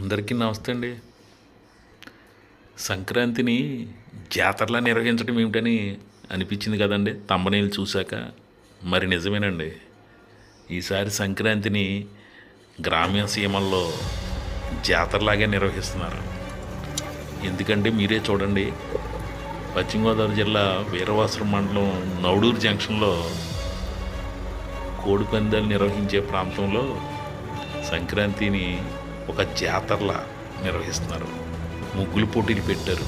అందరికీ నమస్తే అండి. సంక్రాంతిని జాతరలా నిర్వహించడం ఏమిటని అనిపించింది కదండి తంబనేలు చూశాక. మరి నిజమేనండి. ఈసారి సంక్రాంతిని గ్రామ్య సీమల్లో జాతరలాగే నిర్వహిస్తున్నారు. ఎందుకంటే మీరే చూడండి, పశ్చిమ గోదావరి జిల్లా వీరవాసరం మండలం నవడూరు జంక్షన్లో కోడిపందాలు నిర్వహించే ప్రాంతంలో సంక్రాంతిని ఒక జాతరలా నిర్వహిస్తున్నారు. ముగ్గులు పోటీలు పెట్టారు.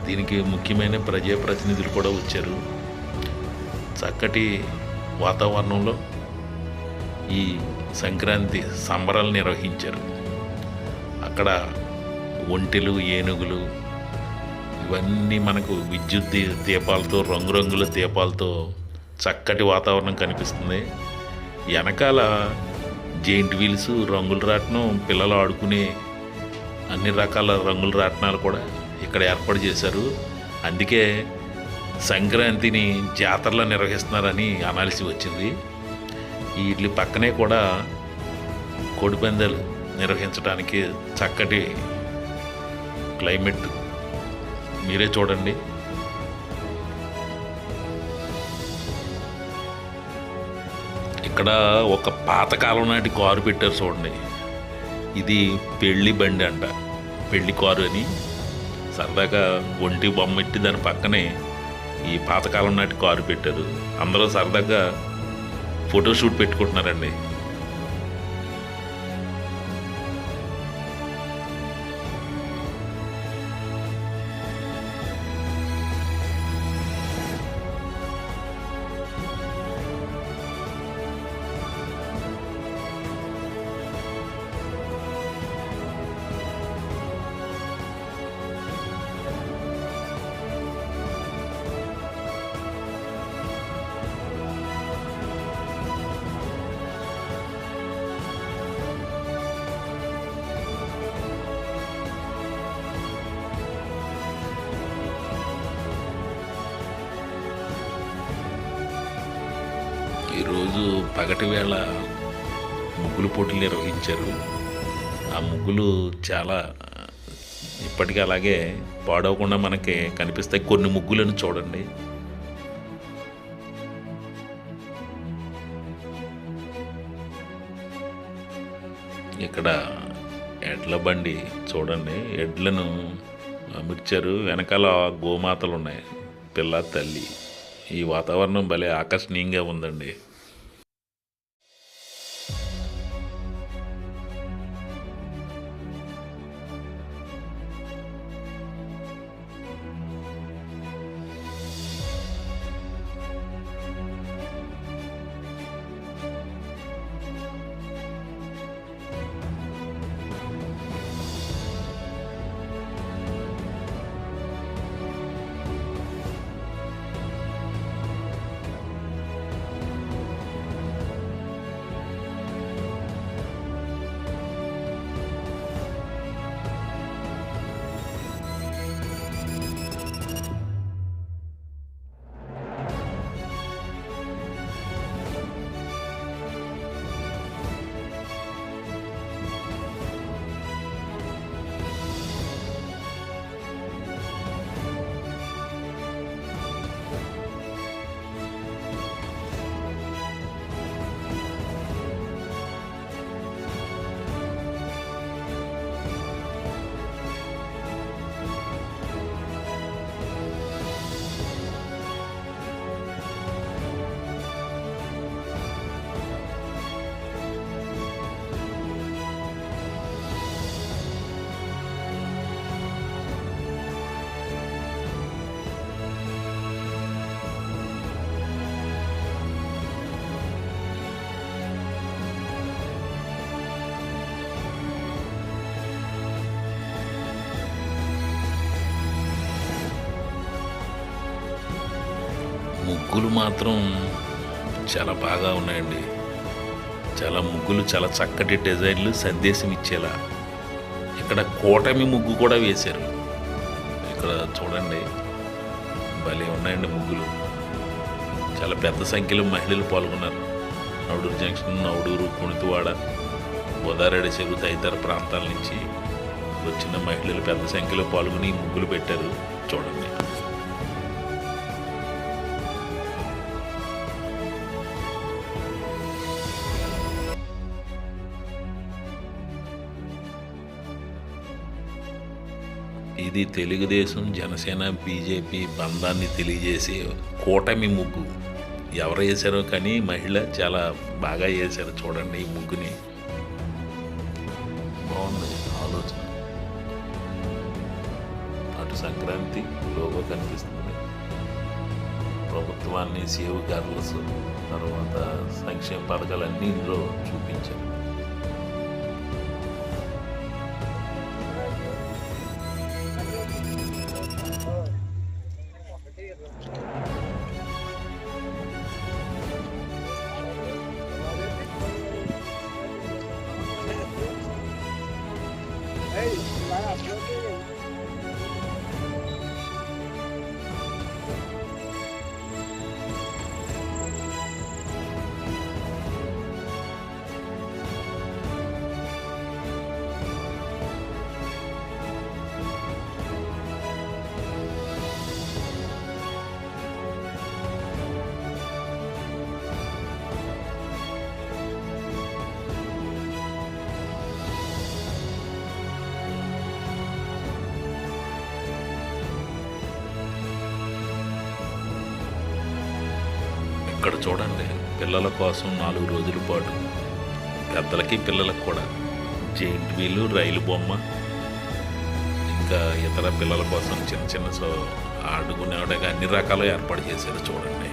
దీనికి ముఖ్యమైన ప్రజాప్రతినిధులు కూడా వచ్చారు. చక్కటి వాతావరణంలో ఈ సంక్రాంతి సంబరాలు నిర్వహించారు. అక్కడ ఒంటెలు, ఏనుగులు ఇవన్నీ మనకు విద్యుత్ దీపాలతో, రంగురంగుల దీపాలతో చక్కటి వాతావరణం కనిపిస్తుంది. వెనకాల జెయింట్ వీల్స్, రంగుల రాట్నం, పిల్లలు ఆడుకునే అన్ని రకాల రంగుల రాట్నాలు కూడా ఇక్కడ ఏర్పాటు చేశారు. అందుకే సంక్రాంతిని జాతరలో నిర్వహిస్తున్నారని అనాల్సి వచ్చింది. వీటి పక్కనే కూడా కోడిపందాలు నిర్వహించడానికి చక్కటి క్లైమేట్ మీరే చూడండి. ఇక్కడ ఒక పాతకాలం నాటి కారు పెట్టారు చూడండి. ఇది పెళ్లి బండి అంట, పెళ్లి కారు అని. సరదాగా ఒంటి బొమ్మ ఎట్టి దాని పక్కనే ఈ పాతకాలం నాటి కారు పెట్టారు. అందరూ సరదాగా ఫోటోషూట్ పెట్టుకుంటున్నారండి. ఈరోజు పగటి వేళ ముగ్గులు పోటీలు నిర్వహించారు. ఆ ముగ్గులు చాలా ఇప్పటికీ అలాగే పాడవకుండా మనకి కనిపిస్తాయి. కొన్ని ముగ్గులను చూడండి. ఇక్కడ ఎడ్ల బండి చూడండి, ఎడ్లను అమర్చారు. వెనకాల గోమాతలు ఉన్నాయి, పిల్ల తల్లి. ఈ వాతావరణం భలే ఆకర్షణీయంగా ఉందండి. ముగ్గులు మాత్రం చాలా బాగా ఉన్నాయండి. చాలా ముగ్గులు, చాలా చక్కటి డిజైన్లు, సందేశం ఇచ్చేలా. ఇక్కడ కూటమి ముగ్గు కూడా వేశారు. ఇక్కడ చూడండి, భలే ఉన్నాయండి ముగ్గులు. చాలా పెద్ద సంఖ్యలో మహిళలు పాల్గొన్నారు. నవడూరు జంక్షన్, నవడూరు, కుణితివాడ బుధారెడ్డి చెరువు తదితర ప్రాంతాల నుంచి వచ్చిన మహిళలు పెద్ద సంఖ్యలో పాల్గొని ముగ్గులు పెట్టారు చూడండి. ఇది తెలుగుదేశం, జనసేన, బీజేపీ బంధాన్ని తెలియజేసే కూటమి ముగ్గు. ఎవరు వేశారో కానీ మహిళ చాలా బాగా వేశారు చూడండి. ఈ ముగ్గుని బాగుంది ఆలోచన. అటు సంక్రాంతి లోగో కనిపిస్తుంది, ప్రభుత్వాన్ని, సేవ్ గర్ల్స్, తర్వాత సంక్షేమ పథకాలన్నీ ఇందులో చూపించారు. ఇక్కడ చూడండి, పిల్లల కోసం 4 రోజుల పాటు పెద్దలకి పిల్లలకు కూడా జెయింట్ వీలు, రైలు బొమ్మ, ఇంకా ఇతర పిల్లల కోసం చిన్న చిన్న ఆడుకునేవాడిగా అన్ని రకాలు ఏర్పాటు చేశారు చూడండి.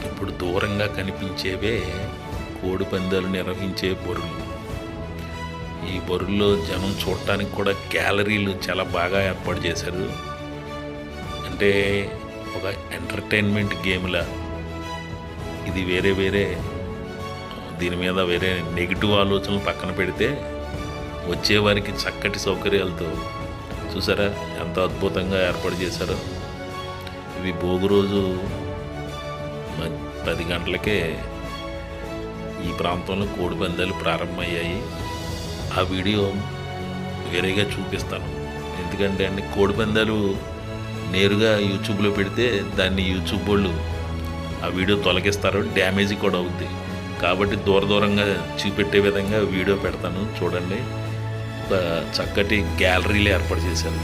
ఇప్పుడు దూరంగా కనిపించేవే కోడి పందాలు నిర్వహించే బొరులు. ఈ బొరుల్లో జనం చూడటానికి కూడా గ్యాలరీలు చాలా బాగా ఏర్పాటు చేశారు. అంటే ఒక ఎంటర్టైన్మెంట్ గేమ్లా. ఇది వేరే దీని మీద వేరే నెగిటివ్ ఆలోచనలు పక్కన పెడితే వచ్చేవారికి చక్కటి సౌకర్యాలతో చూసారా ఎంత అద్భుతంగా ఏర్పాటు చేశారో. ఇవి భోగి రోజు 10 గంటలకే ఈ ప్రాంతంలో కోడి పందాలు ప్రారంభమయ్యాయి. ఆ వీడియో వేరేగా చూపిస్తాను. ఎందుకంటే కోడి పందాలు నేరుగా యూట్యూబ్లో పెడితే దాన్ని యూట్యూబ్ వాళ్ళు ఆ వీడియో తొలగిస్తారు, డ్యామేజ్ కూడా అవుద్ది. కాబట్టి దూరంగా చూపెట్టే విధంగా వీడియో పెడతాను చూడండి. ఒక చక్కటి గ్యాలరీలు ఏర్పాటు చేశాను.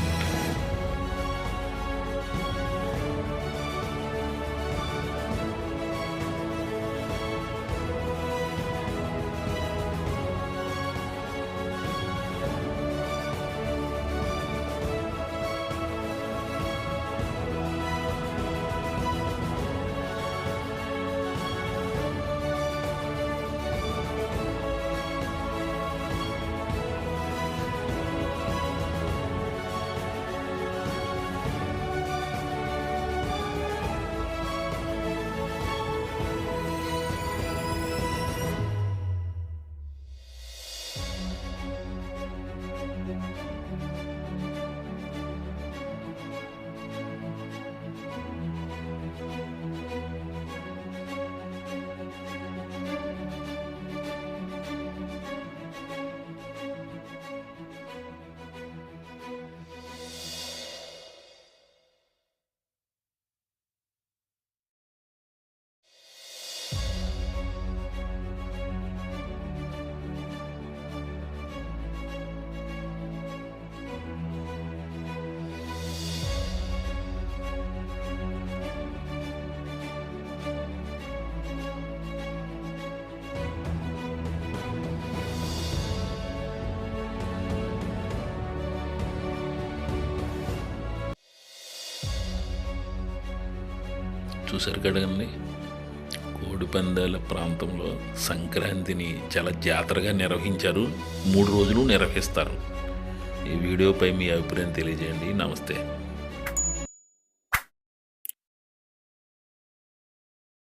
చూసారు కదండి, కోడిపందాల ప్రాంతంలో సంక్రాంతిని చాలా జాతరగా నిర్వహించారు. 3 రోజులు నిర్వహిస్తారు. ఈ వీడియోపై మీ అభిప్రాయం తెలియజేయండి. నమస్తే.